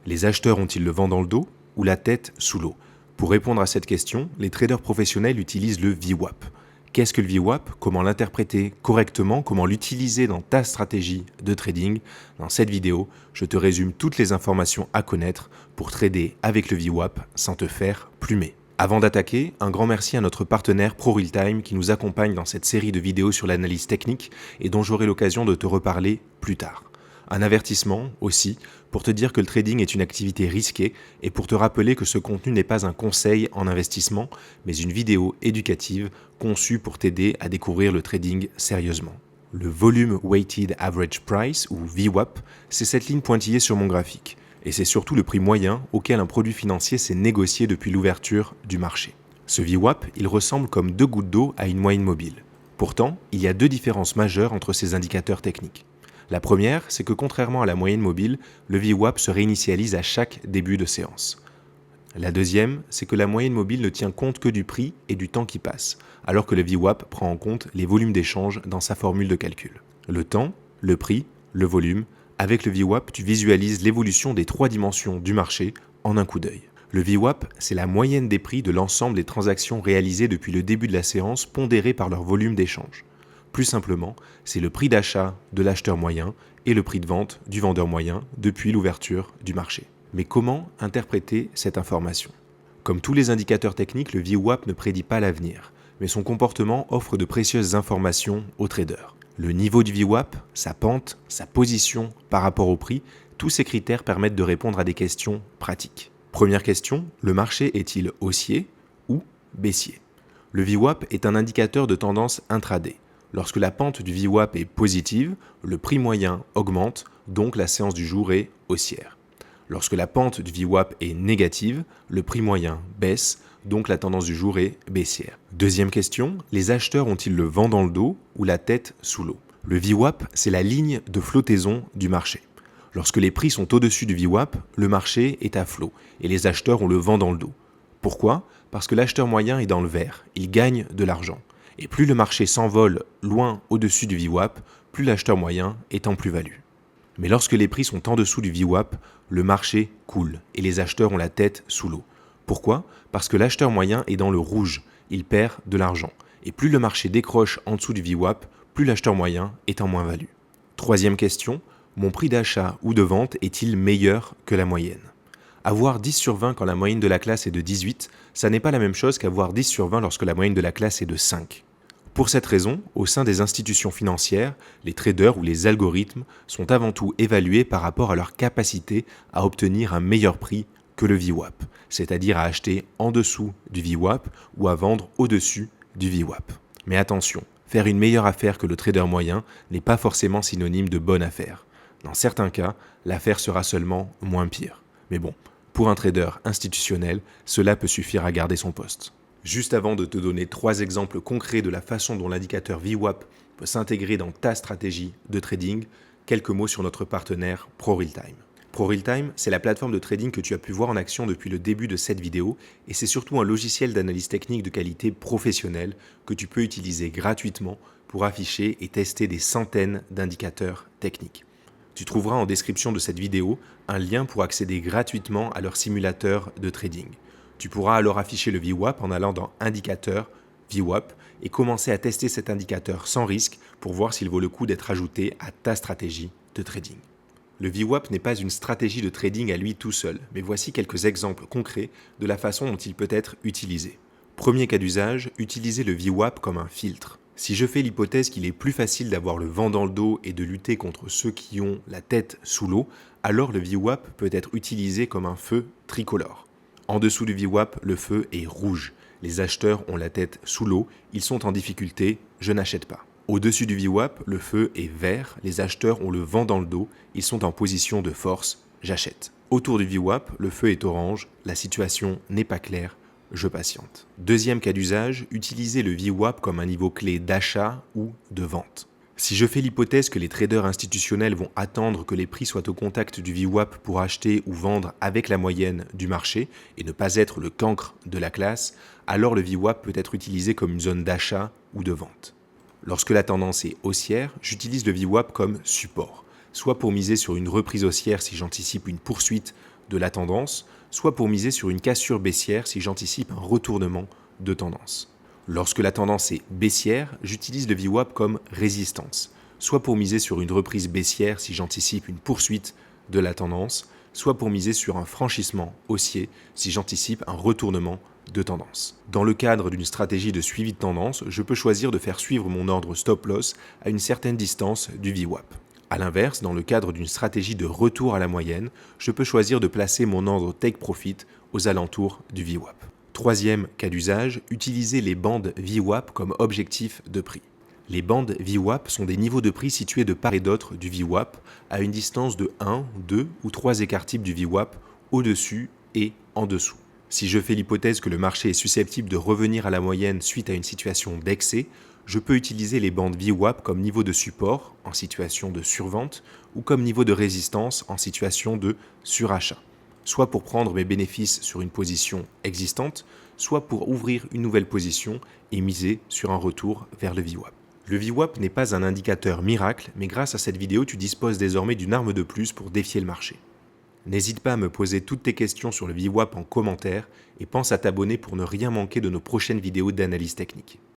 Les acheteurs ont-ils le vent dans le dos ou la tête sous l'eau? Pour répondre à cette question, les traders professionnels utilisent le VWAP. Qu'est-ce que le VWAP? Comment l'interpréter correctement? Comment l'utiliser dans ta stratégie de trading? Dans cette vidéo, je te résume toutes les informations à connaître pour trader avec le VWAP sans te faire plumer. Avant d'attaquer, un grand merci à notre partenaire ProRealTime qui nous accompagne dans cette série de vidéos sur l'analyse technique et dont j'aurai l'occasion de te reparler plus tard. Un avertissement aussi pour te dire que le trading est une activité risquée et pour te rappeler que ce contenu n'est pas un conseil en investissement, mais une vidéo éducative conçue pour t'aider à découvrir le trading sérieusement. Le Volume Weighted Average Price, ou VWAP, c'est cette ligne pointillée sur mon graphique. Et c'est surtout le prix moyen auquel un produit financier s'est négocié depuis l'ouverture du marché. Ce VWAP, il ressemble comme deux gouttes d'eau à une moyenne mobile. Pourtant, il y a deux différences majeures entre ces indicateurs techniques. La première, c'est que contrairement à la moyenne mobile, le VWAP se réinitialise à chaque début de séance. La deuxième, c'est que la moyenne mobile ne tient compte que du prix et du temps qui passe, alors que le VWAP prend en compte les volumes d'échange dans sa formule de calcul. Le temps, le prix, le volume, avec le VWAP, tu visualises l'évolution des trois dimensions du marché en un coup d'œil. Le VWAP, c'est la moyenne des prix de l'ensemble des transactions réalisées depuis le début de la séance pondérées par leur volume d'échange. Plus simplement, c'est le prix d'achat de l'acheteur moyen et le prix de vente du vendeur moyen depuis l'ouverture du marché. Mais comment interpréter cette information? Comme tous les indicateurs techniques, le VWAP ne prédit pas l'avenir, mais son comportement offre de précieuses informations aux traders. Le niveau du VWAP, sa pente, sa position par rapport au prix, tous ces critères permettent de répondre à des questions pratiques. Première question, le marché est-il haussier ou baissier? Le VWAP est un indicateur de tendance intraday. Lorsque la pente du VWAP est positive, le prix moyen augmente, donc la séance du jour est haussière. Lorsque la pente du VWAP est négative, le prix moyen baisse, donc la tendance du jour est baissière. Deuxième question, les acheteurs ont-ils le vent dans le dos ou la tête sous l'eau? Le VWAP, c'est la ligne de flottaison du marché. Lorsque les prix sont au-dessus du VWAP, le marché est à flot et les acheteurs ont le vent dans le dos. Pourquoi? Parce que l'acheteur moyen est dans le vert, il gagne de l'argent. Et plus le marché s'envole loin au-dessus du VWAP, plus l'acheteur moyen est en plus-value. Mais lorsque les prix sont en dessous du VWAP, le marché coule et les acheteurs ont la tête sous l'eau. Pourquoi? Parce que l'acheteur moyen est dans le rouge, il perd de l'argent. Et plus le marché décroche en dessous du VWAP, plus l'acheteur moyen est en moins-value. Troisième question, mon prix d'achat ou de vente est-il meilleur que la moyenne? Avoir 10 sur 20 quand la moyenne de la classe est de 18, ça n'est pas la même chose qu'avoir 10 sur 20 lorsque la moyenne de la classe est de 5. Pour cette raison, au sein des institutions financières, les traders ou les algorithmes sont avant tout évalués par rapport à leur capacité à obtenir un meilleur prix que le VWAP, c'est-à-dire à acheter en dessous du VWAP ou à vendre au-dessus du VWAP. Mais attention, faire une meilleure affaire que le trader moyen n'est pas forcément synonyme de bonne affaire. Dans certains cas, l'affaire sera seulement moins pire. Mais bon, pour un trader institutionnel, cela peut suffire à garder son poste. Juste avant de te donner 3 exemples concrets de la façon dont l'indicateur VWAP peut s'intégrer dans ta stratégie de trading, quelques mots sur notre partenaire ProRealTime. ProRealTime, c'est la plateforme de trading que tu as pu voir en action depuis le début de cette vidéo et c'est surtout un logiciel d'analyse technique de qualité professionnelle que tu peux utiliser gratuitement pour afficher et tester des centaines d'indicateurs techniques. Tu trouveras en description de cette vidéo un lien pour accéder gratuitement à leur simulateur de trading. Tu pourras alors afficher le VWAP en allant dans Indicateur, VWAP et commencer à tester cet indicateur sans risque pour voir s'il vaut le coup d'être ajouté à ta stratégie de trading. Le VWAP n'est pas une stratégie de trading à lui tout seul, mais voici quelques exemples concrets de la façon dont il peut être utilisé. Premier cas d'usage, utiliser le VWAP comme un filtre. Si je fais l'hypothèse qu'il est plus facile d'avoir le vent dans le dos et de lutter contre ceux qui ont la tête sous l'eau, alors le VWAP peut être utilisé comme un feu tricolore. En dessous du VWAP, le feu est rouge. Les acheteurs ont la tête sous l'eau, ils sont en difficulté, je n'achète pas. Au-dessus du VWAP, le feu est vert, les acheteurs ont le vent dans le dos, ils sont en position de force, j'achète. Autour du VWAP, le feu est orange, la situation n'est pas claire, je patiente. Deuxième cas d'usage, utiliser le VWAP comme un niveau clé d'achat ou de vente. Si je fais l'hypothèse que les traders institutionnels vont attendre que les prix soient au contact du VWAP pour acheter ou vendre avec la moyenne du marché et ne pas être le cancre de la classe, alors le VWAP peut être utilisé comme une zone d'achat ou de vente. Lorsque la tendance est haussière, j'utilise le VWAP comme support, soit pour miser sur une reprise haussière si j'anticipe une poursuite de la tendance, soit pour miser sur une cassure baissière si j'anticipe un retournement de tendance. Lorsque la tendance est baissière, j'utilise le VWAP comme résistance, soit pour miser sur une reprise baissière si j'anticipe une poursuite de la tendance, soit pour miser sur un franchissement haussier si j'anticipe un retournement de tendance. Dans le cadre d'une stratégie de suivi de tendance, je peux choisir de faire suivre mon ordre stop-loss à une certaine distance du VWAP. A l'inverse, dans le cadre d'une stratégie de retour à la moyenne, je peux choisir de placer mon ordre take profit aux alentours du VWAP. Troisième cas d'usage, utiliser les bandes VWAP comme objectif de prix. Les bandes VWAP sont des niveaux de prix situés de part et d'autre du VWAP à une distance de 1, 2 ou 3 écarts types du VWAP au-dessus et en dessous. Si je fais l'hypothèse que le marché est susceptible de revenir à la moyenne suite à une situation d'excès, je peux utiliser les bandes VWAP comme niveau de support en situation de survente ou comme niveau de résistance en situation de surachat, soit pour prendre mes bénéfices sur une position existante, soit pour ouvrir une nouvelle position et miser sur un retour vers le VWAP. Le VWAP n'est pas un indicateur miracle, mais grâce à cette vidéo, tu disposes désormais d'une arme de plus pour défier le marché. N'hésite pas à me poser toutes tes questions sur le VWAP en commentaire et pense à t'abonner pour ne rien manquer de nos prochaines vidéos d'analyse technique.